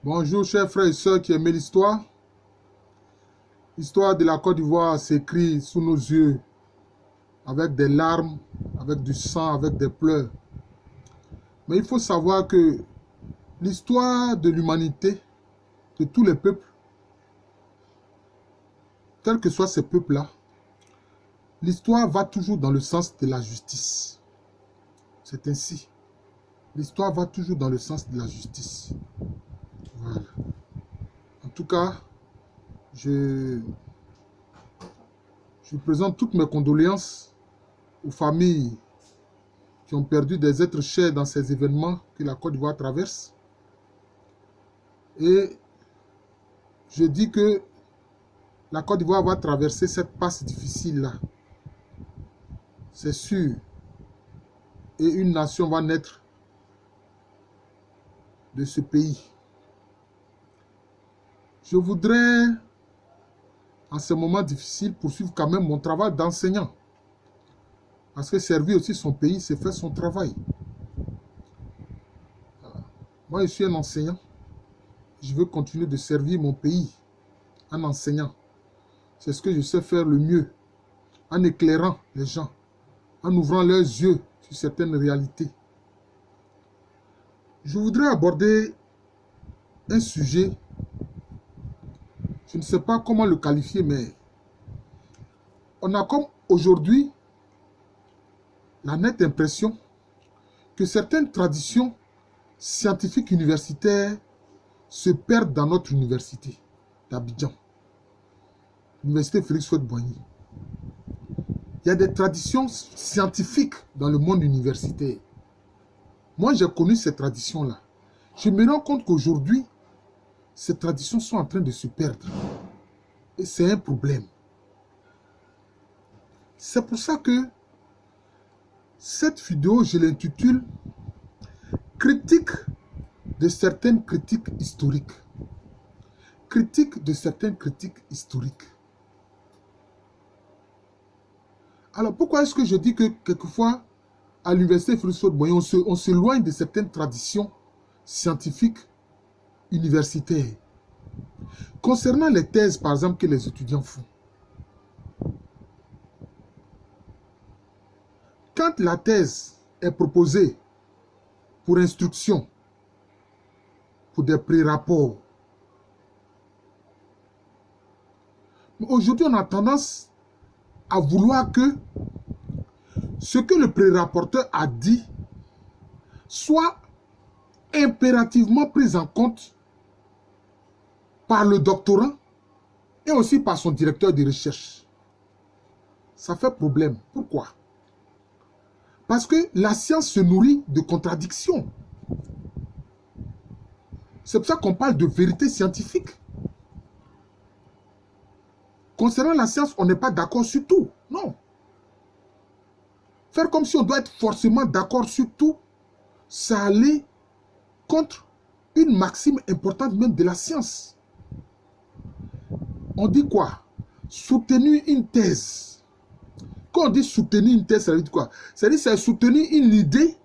Bonjour chers frères et sœurs qui aiment l'histoire. L'histoire de la Côte d'Ivoire s'écrit sous nos yeux avec des larmes, avec du sang, avec des pleurs. Mais il faut savoir que l'histoire de l'humanité, de tous les peuples, quels que soient ces peuples-là, l'histoire va toujours dans le sens de la justice. C'est ainsi. L'histoire va toujours dans le sens de la justice. Voilà. En tout cas, je présente toutes mes condoléances aux familles qui ont perdu des êtres chers dans ces événements que la Côte d'Ivoire traverse. Et je dis que la Côte d'Ivoire va traverser cette passe difficile-là. C'est sûr. Et une nation va naître de ce pays. Je voudrais, en ce moment difficile, poursuivre quand même mon travail d'enseignant. Parce que servir aussi son pays, c'est faire son travail. Moi, je suis un enseignant. Je veux continuer de servir mon pays en enseignant. C'est ce que je sais faire le mieux, en éclairant les gens, en ouvrant leurs yeux sur certaines réalités. Je voudrais aborder un sujet, je ne sais pas comment le qualifier, mais on a comme aujourd'hui la nette impression que certaines traditions scientifiques universitaires se perdent dans notre université d'Abidjan, l'université Félix Houphouët-Boigny. Il y a des traditions scientifiques dans le monde universitaire. Moi, j'ai connu ces traditions-là. Je me rends compte qu'aujourd'hui, ces traditions sont en train de se perdre. Et c'est un problème. C'est pour ça que cette vidéo, je l'intitule « Critique de certaines critiques historiques ». Critique de certaines critiques historiques. Alors, pourquoi est-ce que je dis que quelquefois, à l'université Félix Houphouët-Boigny, on s'éloigne de certaines traditions scientifiques universitaires? Concernant les thèses, par exemple, que les étudiants font. Quand la thèse est proposée pour instruction, pour des pré-rapports, aujourd'hui, on a tendance à vouloir que ce que le pré-rapporteur a dit soit impérativement pris en compte par le doctorant et aussi par son directeur de recherche. Ça fait problème. Pourquoi? Parce que la science se nourrit de contradictions. C'est pour ça qu'on parle de vérité scientifique. Concernant la science, on n'est pas d'accord sur tout. Non. Faire comme si on doit être forcément d'accord sur tout, ça allait contre une maxime importante même de la science. On dit quoi? Soutenir une thèse. Quand on dit soutenir une thèse, ça veut dire quoi? Ça veut dire c'est soutenir une idée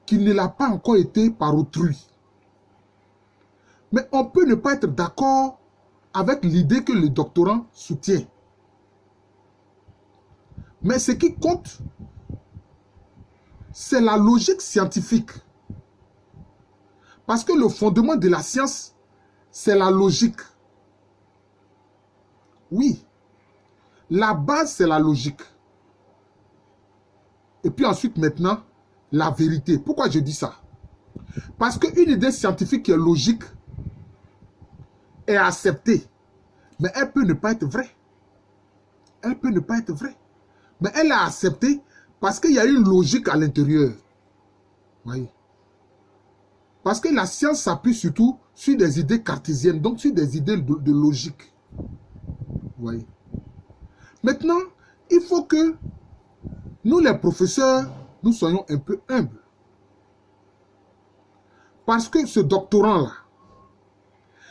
qui ne l'a pas encore été par autrui. Mais on peut ne pas être d'accord avec l'idée que le doctorant soutient. Mais ce qui compte, c'est la logique scientifique. Parce que le fondement de la science, c'est la logique. Oui, la base, c'est la logique. Et puis ensuite, maintenant, la vérité. Pourquoi je dis ça? Parce qu'une idée scientifique qui est logique est acceptée. Mais elle peut ne pas être vraie. Elle peut ne pas être vraie. Mais elle est acceptée parce qu'il y a une logique à l'intérieur. Voyez. Parce que la science s'appuie surtout sur des idées cartésiennes, donc sur des idées de logique. Voyez. Maintenant, il faut que nous, les professeurs, nous soyons un peu humbles. Parce que ce doctorant-là,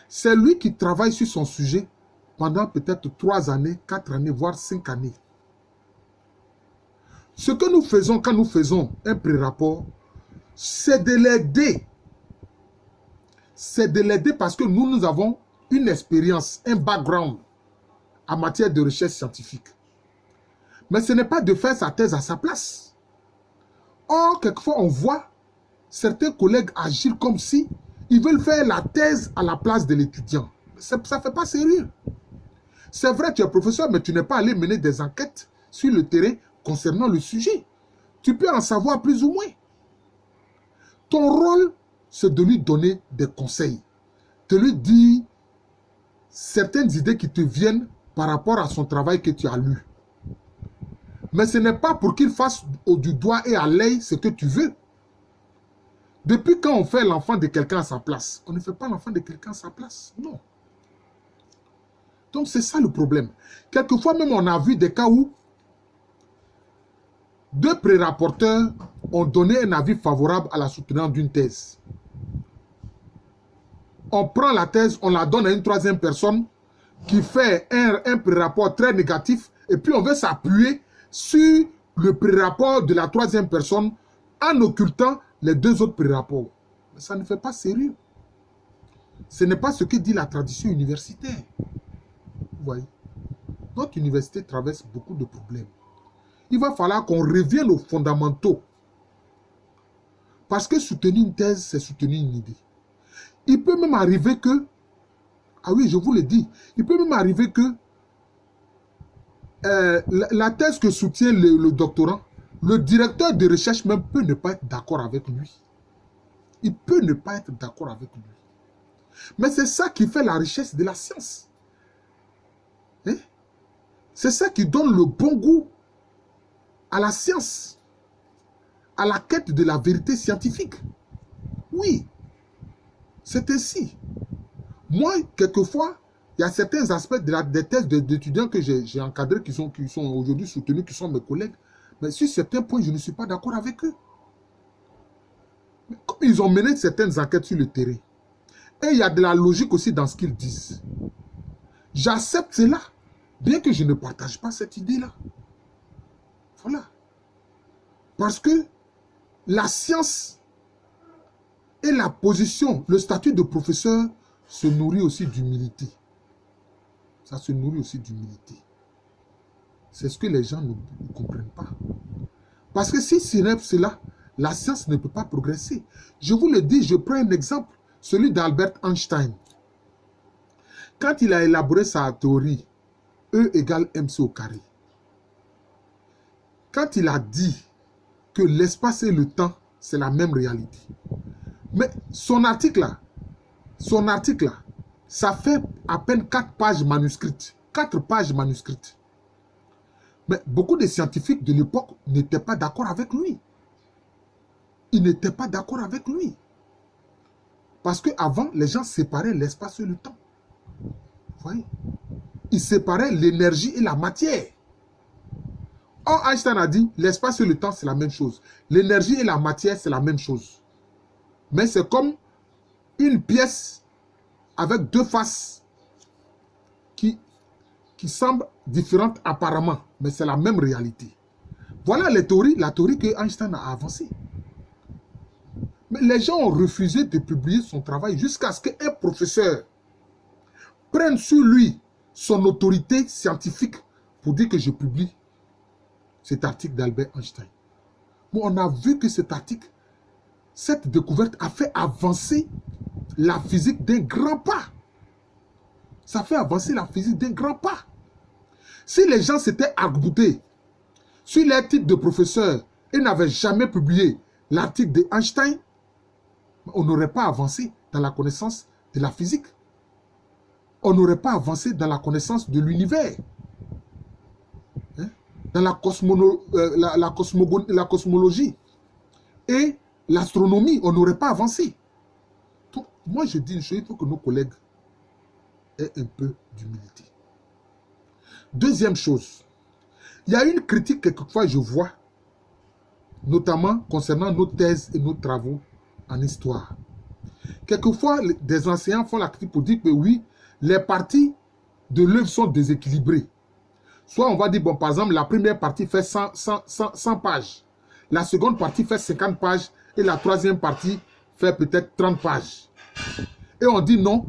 c'est lui qui travaille sur son sujet pendant peut-être 3 années, 4 années, voire 5 années. Ce que nous faisons quand nous faisons un pré-rapport, c'est de l'aider. c'est de l'aider parce que nous avons une expérience, un background en matière de recherche scientifique. Mais ce n'est pas de faire sa thèse à sa place. Or, quelquefois, on voit certains collègues agir comme si ils veulent faire la thèse à la place de l'étudiant. Ça ne fait pas sérieux. C'est vrai, tu es professeur, mais tu n'es pas allé mener des enquêtes sur le terrain concernant le sujet. Tu peux en savoir plus ou moins. Ton rôle, c'est de lui donner des conseils, de lui dire certaines idées qui te viennent par rapport à son travail que tu as lu. Mais ce n'est pas pour qu'il fasse du doigt et à l'œil ce que tu veux. Depuis quand on fait l'enfant de quelqu'un à sa place? On ne fait pas l'enfant de quelqu'un à sa place. Non. Donc c'est ça le problème. Quelquefois même on a vu des cas où deux pré-rapporteurs ont donné un avis favorable à la soutenance d'une thèse. On prend la thèse, on la donne à une troisième personne qui fait un pré-rapport très négatif et puis on veut s'appuyer sur le pré-rapport de la troisième personne en occultant les deux autres pré-rapports. Mais ça ne fait pas sérieux. Ce n'est pas ce que dit la tradition universitaire. Vous voyez, notre université traverse beaucoup de problèmes. Il va falloir qu'on revienne aux fondamentaux. Parce que soutenir une thèse, c'est soutenir une idée. Il peut même arriver que, ah oui, je vous le dis, il peut même arriver que la thèse que soutient le doctorant, le directeur de recherche même peut ne pas être d'accord avec lui. Il peut ne pas être d'accord avec lui. Mais c'est ça qui fait la richesse de la science. Hein? C'est ça qui donne le bon goût à la science, à la quête de la vérité scientifique. Oui, c'est ainsi. Moi, quelquefois, il y a certains aspects des thèses d'étudiants que j'ai encadrés qui sont aujourd'hui soutenus, qui sont mes collègues. Mais sur certains points, je ne suis pas d'accord avec eux. Mais comme ils ont mené certaines enquêtes sur le terrain, et il y a de la logique aussi dans ce qu'ils disent, j'accepte cela, bien que je ne partage pas cette idée-là. Voilà. Parce que la science et la position, le statut de professeur se nourrit aussi d'humilité. Ça se nourrit aussi d'humilité. C'est ce que les gens ne comprennent pas. Parce que si ce n'est cela, la science ne peut pas progresser. Je vous le dis, je prends un exemple, celui d'Albert Einstein. Quand il a élaboré sa théorie, E égale mc au carré, quand il a dit que l'espace et le temps, c'est la même réalité. Mais son article là, ça fait à peine 4 pages manuscrites. 4 pages manuscrites. Mais beaucoup de scientifiques de l'époque n'étaient pas d'accord avec lui. Ils n'étaient pas d'accord avec lui. Parce qu'avant, les gens séparaient l'espace et le temps. Vous voyez? Ils séparaient l'énergie et la matière. Or, Einstein a dit, l'espace et le temps, c'est la même chose. L'énergie et la matière, c'est la même chose. Mais c'est comme une pièce avec deux faces qui semblent différentes apparemment, mais c'est la même réalité. Voilà la théorie que Einstein a avancée. Mais les gens ont refusé de publier son travail jusqu'à ce qu'un professeur prenne sur lui son autorité scientifique pour dire que je publie cet article d'Albert Einstein. Mais on a vu que cet article, cette découverte a fait avancer la physique d'un grand pas. Ça fait avancer la physique d'un grand pas. Si les gens s'étaient arc-boutés sur leur titre de professeur et n'avaient jamais publié l'article d'Einstein, on n'aurait pas avancé dans la connaissance de la physique. On n'aurait pas avancé dans la connaissance de l'univers. Hein? Dans la cosmologie et l'astronomie, on n'aurait pas avancé. Donc, moi, je dis une chose, il faut que nos collègues aient un peu d'humilité. Deuxième chose, il y a une critique quelquefois, je vois, notamment concernant nos thèses et nos travaux en histoire. Quelquefois, des enseignants font la critique pour dire que oui, les parties de l'œuvre sont déséquilibrées. Soit on va dire, bon, par exemple, la première partie fait 100 pages, la seconde partie fait 50 pages et la troisième partie fait peut-être 30 pages. Et on dit non,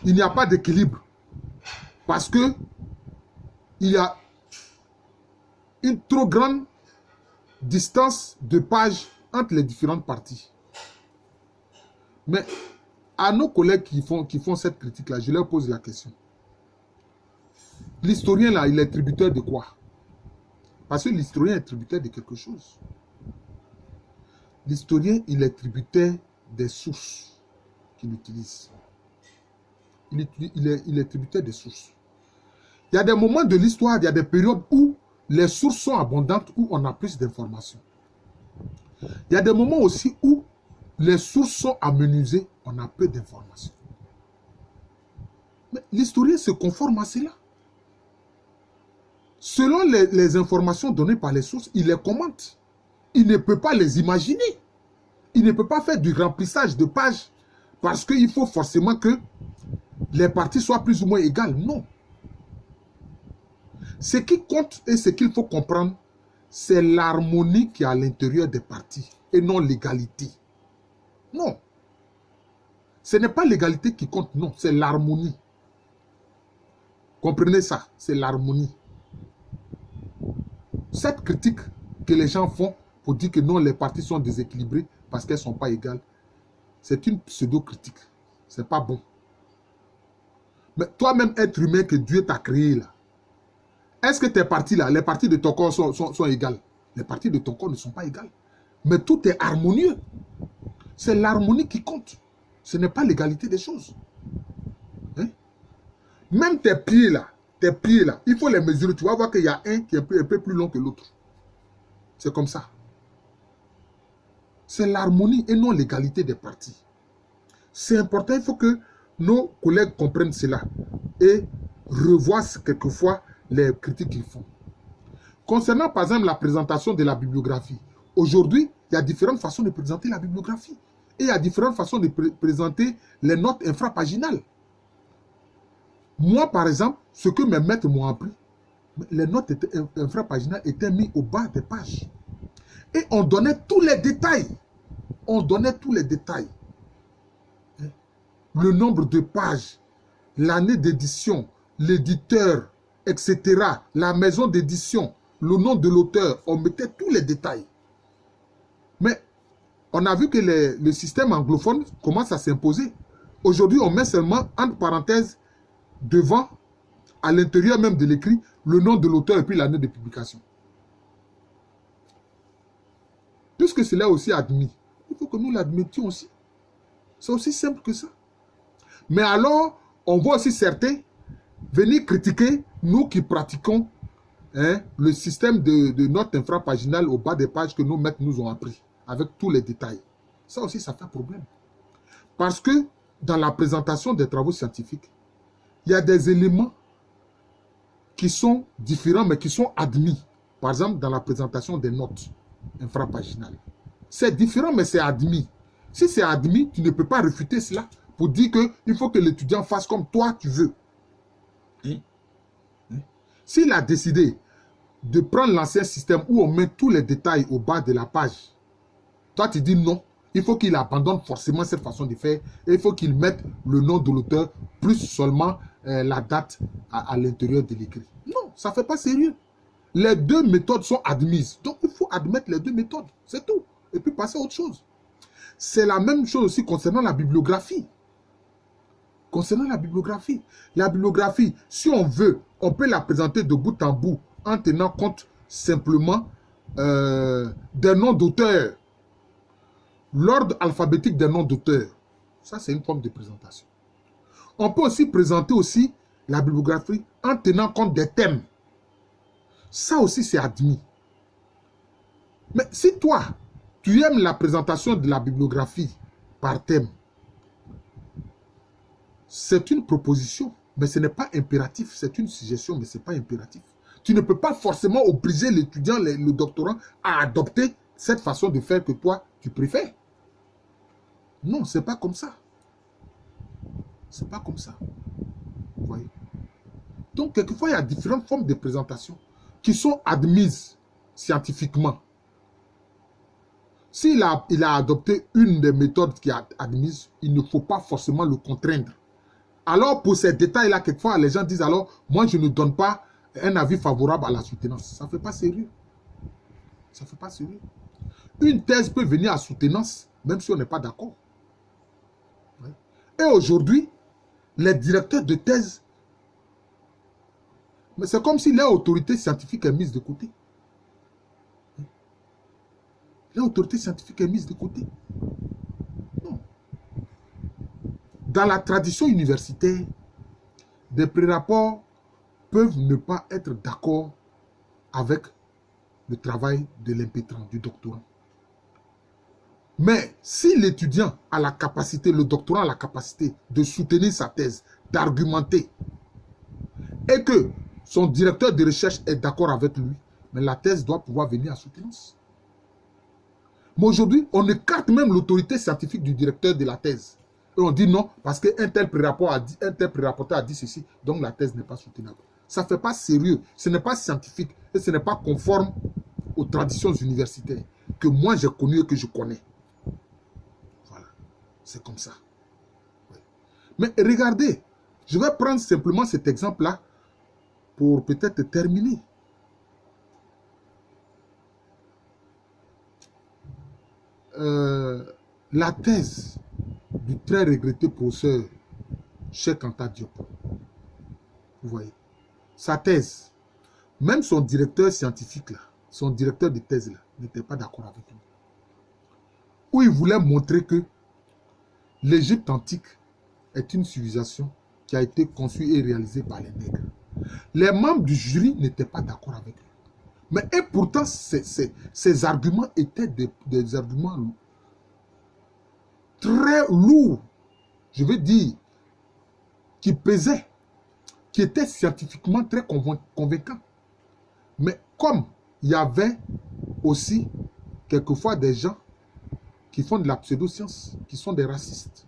il n'y a pas d'équilibre. Parce que il y a une trop grande distance de pages entre les différentes parties. Mais à nos collègues qui font cette critique-là, je leur pose la question. L'historien, là, il est tributaire de quoi? Parce que l'historien est tributaire de quelque chose. L'historien, il est tributaire des sources qu'il utilise. Il est tributaire des sources. Il y a des moments de l'histoire, il y a des périodes où les sources sont abondantes, où on a plus d'informations. Il y a des moments aussi où les sources sont amenuisées, on a peu d'informations. Mais l'historien se conforme à cela. Selon les informations données par les sources, il les commente. Il ne peut pas les imaginer. Il ne peut pas faire du remplissage de pages parce qu'il faut forcément que les parties soient plus ou moins égales. Non. Ce qui compte et ce qu'il faut comprendre, c'est l'harmonie qui est à l'intérieur des parties et non l'égalité. Non. Ce n'est pas l'égalité qui compte, non, c'est l'harmonie. Comprenez ça, c'est l'harmonie. Cette critique que les gens font pour dire que non, les parties sont déséquilibrées parce qu'elles ne sont pas égales, c'est une pseudo-critique. Ce n'est pas bon. Mais toi-même, être humain que Dieu t'a créé là, est-ce que tes parties là, les parties de ton corps sont égales? Les parties de ton corps ne sont pas égales. Mais tout est harmonieux. C'est l'harmonie qui compte. Ce n'est pas l'égalité des choses. Hein? Même tes pieds là, il faut les mesurer. Tu vas voir qu'il y a un qui est un peu plus long que l'autre. C'est comme ça. C'est l'harmonie et non l'égalité des parties. C'est important, il faut que nos collègues comprennent cela et revoient quelquefois les critiques qu'ils font. Concernant par exemple la présentation de la bibliographie, aujourd'hui, il y a différentes façons de présenter la bibliographie. Et il y a différentes façons de présenter les notes infrapaginales. Moi, par exemple, ce que mes maîtres m'ont appris, les notes infrapaginales étaient mises au bas des pages. Et on donnait tous les détails. On donnait tous les détails. Le nombre de pages, l'année d'édition, l'éditeur, etc. La maison d'édition, le nom de l'auteur, on mettait tous les détails. Mais on a vu que le système anglophone commence à s'imposer. Aujourd'hui, on met seulement, entre parenthèses, devant, à l'intérieur même de l'écrit, le nom de l'auteur et puis l'année de publication. Puisque cela est aussi admis, il faut que nous l'admettions aussi. C'est aussi simple que ça. Mais alors, on voit aussi certains venir critiquer nous qui pratiquons le système de notes infrapaginales au bas des pages que nos maîtres nous ont appris, avec tous les détails. Ça aussi, ça fait problème. Parce que dans la présentation des travaux scientifiques, il y a des éléments qui sont différents, mais qui sont admis. Par exemple, dans la présentation des notes infrapaginales. C'est différent, mais c'est admis. Si c'est admis, tu ne peux pas réfuter cela pour dire qu'il faut que l'étudiant fasse comme toi tu veux. S'il a décidé de prendre l'ancien système où on met tous les détails au bas de la page, toi tu dis non, il faut qu'il abandonne forcément cette façon de faire et il faut qu'il mette le nom de l'auteur plus seulement la date à l'intérieur de l'écrit. Non, ça ne fait pas sérieux. Les deux méthodes sont admises. Donc il faut admettre les deux méthodes, c'est tout. Et puis passer à autre chose. C'est la même chose aussi concernant la bibliographie. Concernant la bibliographie, si on veut, on peut la présenter de bout en bout en tenant compte simplement des noms d'auteurs. L'ordre alphabétique des noms d'auteurs. Ça, c'est une forme de présentation. On peut aussi présenter aussi la bibliographie en tenant compte des thèmes. Ça aussi, c'est admis. Mais si toi, tu aimes la présentation de la bibliographie par thème, c'est une proposition, mais ce n'est pas impératif. C'est une suggestion, mais ce n'est pas impératif. Tu ne peux pas forcément obliger l'étudiant, le doctorant, à adopter cette façon de faire que toi, tu préfères. Non, ce n'est pas comme ça. Ce n'est pas comme ça. Vous voyez? Donc, quelquefois, il y a différentes formes de présentation qui sont admises scientifiquement. S'il a adopté une des méthodes qui est admise, il ne faut pas forcément le contraindre. Alors, pour ces détails-là, quelquefois, les gens disent alors, moi, je ne donne pas un avis favorable à la soutenance. Ça ne fait pas sérieux. Ça ne fait pas sérieux. Une thèse peut venir à soutenance, même si on n'est pas d'accord. Ouais. Et aujourd'hui, les directeurs de thèse, c'est comme si leur autorité scientifique est mise de côté. L'autorité scientifique est mise de côté. Non. Dans la tradition universitaire, des pré-rapports peuvent ne pas être d'accord avec le travail de l'impétrant, du doctorant. Mais si l'étudiant a la capacité, le doctorant a la capacité de soutenir sa thèse, d'argumenter, et que son directeur de recherche est d'accord avec lui, mais la thèse doit pouvoir venir à soutenance. Mais aujourd'hui, on écarte même l'autorité scientifique du directeur de la thèse. Et on dit non, parce qu'un tel pré-rapporteur a dit ceci, donc la thèse n'est pas soutenable. Ça ne fait pas sérieux, ce n'est pas scientifique, et ce n'est pas conforme aux traditions universitaires que moi j'ai connues et que je connais. Voilà, c'est comme ça. Ouais. Mais regardez, je vais prendre simplement cet exemple-là pour peut-être terminer. La thèse du très regretté professeur Cheikh Anta Diop. Vous voyez, sa thèse, même son directeur scientifique là, son directeur de thèse là, n'était pas d'accord avec lui. Où il voulait montrer que l'Égypte antique est une civilisation qui a été conçue et réalisée par les nègres. Les membres du jury n'étaient pas d'accord avec lui. Mais et pourtant, ces arguments étaient des arguments très lourds, je veux dire, qui pesaient, qui étaient scientifiquement très convaincants. Mais comme il y avait aussi quelquefois des gens qui font de la pseudo-science, qui sont des racistes,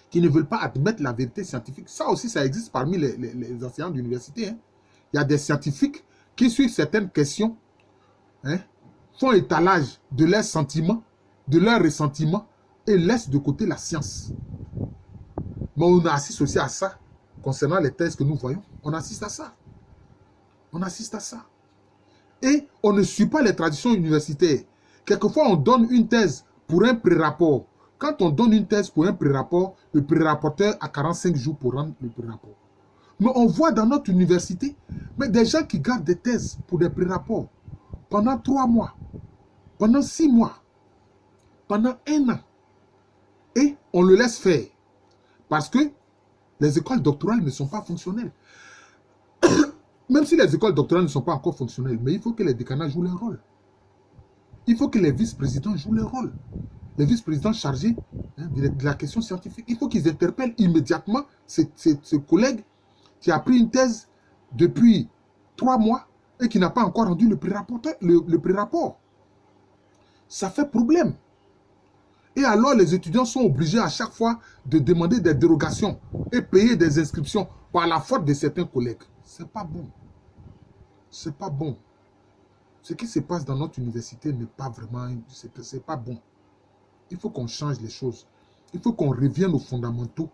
qui ne veulent pas admettre la vérité scientifique. Ça aussi, ça existe parmi les enseignants d'université. Hein. Il y a des scientifiques qui, sur certaines questions, hein, font étalage de leurs sentiments, de leurs ressentiments, et laissent de côté la science. Mais on assiste aussi à ça, concernant les thèses que nous voyons. On assiste à ça. On assiste à ça. Et on ne suit pas les traditions universitaires. Quelquefois, on donne une thèse pour un pré-rapport. Quand on donne une thèse pour un pré-rapport, le pré-rapporteur a 45 jours pour rendre le pré-rapport. Mais on voit dans notre université, mais des gens qui gardent des thèses pour des pré-rapports pendant 3 mois, pendant 6 mois, pendant 1 an. Et on le laisse faire. Parce que les écoles doctorales ne sont pas fonctionnelles. Même si les écoles doctorales ne sont pas encore fonctionnelles, mais il faut que les décanats jouent leur rôle. Il faut que les vice-présidents jouent leur rôle. Les vice-présidents chargés de la question scientifique, il faut qu'ils interpellent immédiatement ce collègue qui a pris une thèse depuis 3 mois et qui n'a pas encore rendu le pré-rapport. Ça fait problème. Et alors, les étudiants sont obligés à chaque fois de demander des dérogations et payer des inscriptions par la faute de certains collègues. C'est pas bon. C'est pas bon. Ce qui se passe dans notre université n'est pas vraiment... C'est pas bon. Il faut qu'on change les choses. Il faut qu'on revienne aux fondamentaux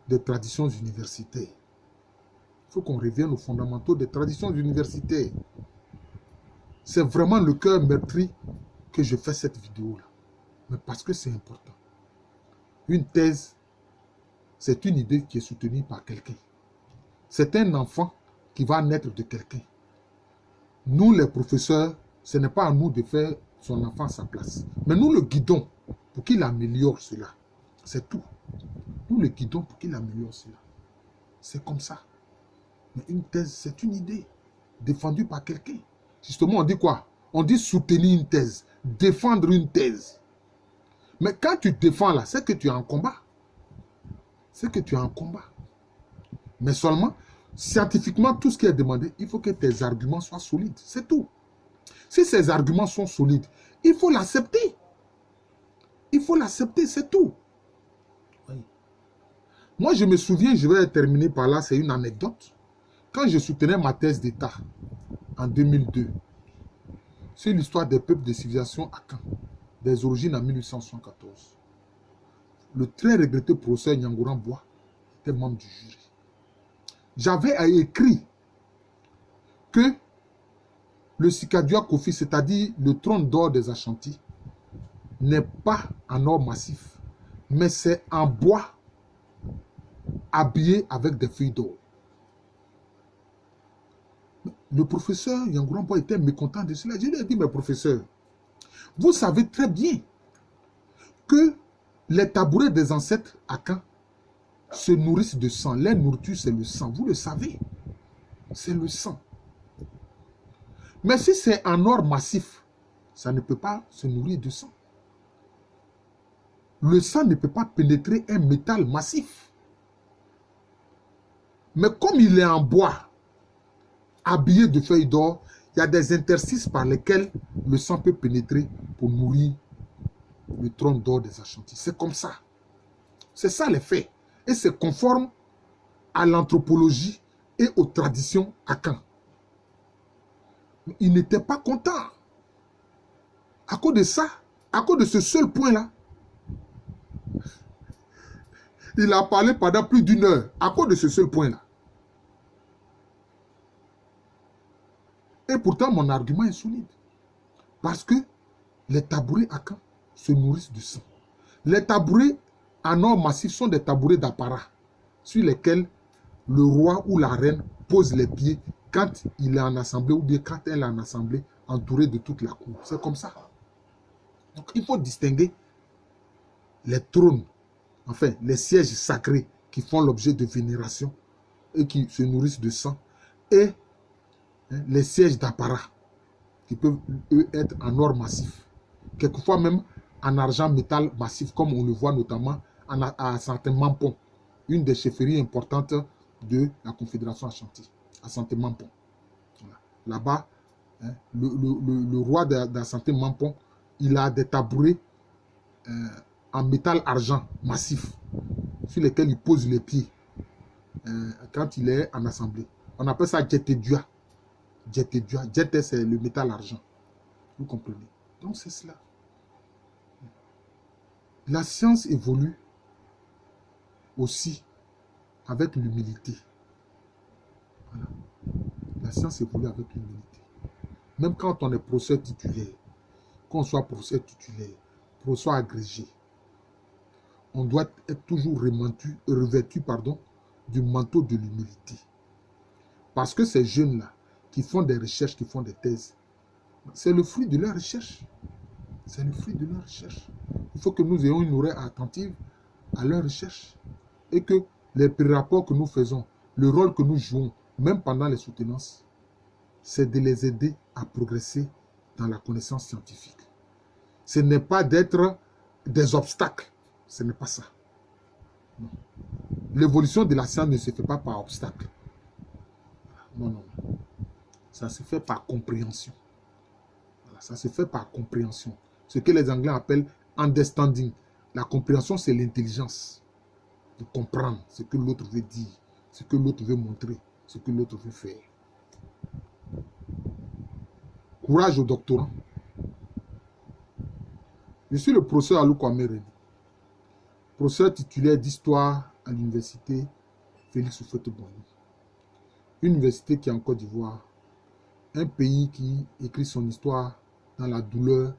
des traditions universitaires. Il faut qu'on revienne aux fondamentaux des traditions universitaires. C'est vraiment le cœur meurtri que je fais cette vidéo-là. Mais parce que c'est important. Une thèse, c'est une idée qui est soutenue par quelqu'un. C'est un enfant qui va naître de quelqu'un. Nous, les professeurs, ce n'est pas à nous de faire son enfant à sa place. Mais nous le guidons pour qu'il améliore cela. C'est tout. Nous le guidons pour qu'il améliore cela. C'est comme ça. Mais une thèse, c'est une idée défendue par quelqu'un. Justement, on dit quoi? On dit soutenir une thèse, défendre une thèse. Mais quand tu défends là, c'est que tu es en combat. C'est que tu es en combat. Mais seulement, scientifiquement, tout ce qui est demandé, il faut que tes arguments soient solides. C'est tout. Si ces arguments sont solides, il faut l'accepter. Il faut l'accepter, c'est tout. Oui. Moi, je me souviens, je vais terminer par là, c'est une anecdote. Quand je soutenais ma thèse d'État en 2002, sur l'histoire des peuples de civilisation à Caen, des origines en 1874. Le très regretté professeur Nyangoran Bois était membre du jury. J'avais écrit que le Sikadua Kofi, c'est-à-dire le trône d'or des Ashanti, n'est pas en or massif, mais c'est en bois habillé avec des feuilles d'or. Le professeur Nyangoran Bois était mécontent de cela. Je lui ai dit, mais professeur, vous savez très bien que les tabourets des ancêtres à Caen se nourrissent de sang. Leur nourriture, c'est le sang. Vous le savez. C'est le sang. Mais si c'est en or massif, ça ne peut pas se nourrir de sang. Le sang ne peut pas pénétrer un métal massif. Mais comme il est en bois, habillé de feuilles d'or, il y a des interstices par lesquels le sang peut pénétrer pour nourrir le trône d'or des Ashanti. C'est comme ça. C'est ça les faits. Et c'est conforme à l'anthropologie et aux traditions à Caen. Il n'était pas content. À cause de ça, à cause de ce seul point-là, il a parlé pendant plus d'1 heure. À cause de ce seul point-là. Et pourtant, mon argument est solide. Parce que les tabourets à Caen se nourrissent de sang. Les tabourets en or massif sont des tabourets d'apparat sur lesquels le roi ou la reine pose les pieds quand il est en assemblée ou bien quand elle est en assemblée entourée de toute la cour. C'est comme ça. Donc il faut distinguer les trônes, enfin les sièges sacrés qui font l'objet de vénération et qui se nourrissent de sang et les sièges d'apparat qui peuvent eux être en or massif. Quelquefois même en argent métal massif comme on le voit notamment à Santé-Mampon, une des chefferies importantes de la Confédération Ashanti, à Santé-Mampon. Voilà. Là-bas, le roi de Santé-Mampon, il a des tabourets en métal argent massif sur lesquels il pose les pieds quand il est en assemblée. On appelle ça Djetedua. Djetedua. Djeté, c'est le métal argent. Vous comprenez? Donc c'est cela. La science évolue aussi avec l'humilité. Voilà. La science évolue avec l'humilité. Même quand on est professeur titulaire, qu'on soit professeur titulaire, professeur agrégé, on doit être toujours revêtu du manteau de l'humilité. Parce que ces jeunes-là, qui font des recherches, qui font des thèses, c'est le fruit de leur recherche. C'est le fruit de leur recherche. Il faut que nous ayons une oreille attentive à leur recherche. Et que les pré-rapports que nous faisons, le rôle que nous jouons, même pendant les soutenances, c'est de les aider à progresser dans la connaissance scientifique. Ce n'est pas d'être des obstacles. Ce n'est pas ça. L'évolution de la science ne se fait pas par obstacle. Non, non. Ça se fait par compréhension. Voilà, ça se fait par compréhension. Ce que les Anglais appellent understanding. La compréhension, c'est l'intelligence. De comprendre ce que l'autre veut dire, ce que l'autre veut montrer, ce que l'autre veut faire. Courage aux doctorants. Je suis le professeur Alou Kwame René, professeur titulaire d'histoire à l'université Félix Houphouët-Boigny. Une université qui est en Côte d'Ivoire, un pays qui écrit son histoire dans la douleur,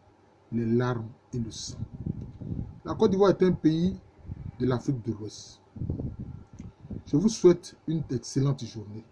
les larmes et le sang. La Côte d'Ivoire est un pays de l'Afrique de l'Ouest. Je vous souhaite une excellente journée.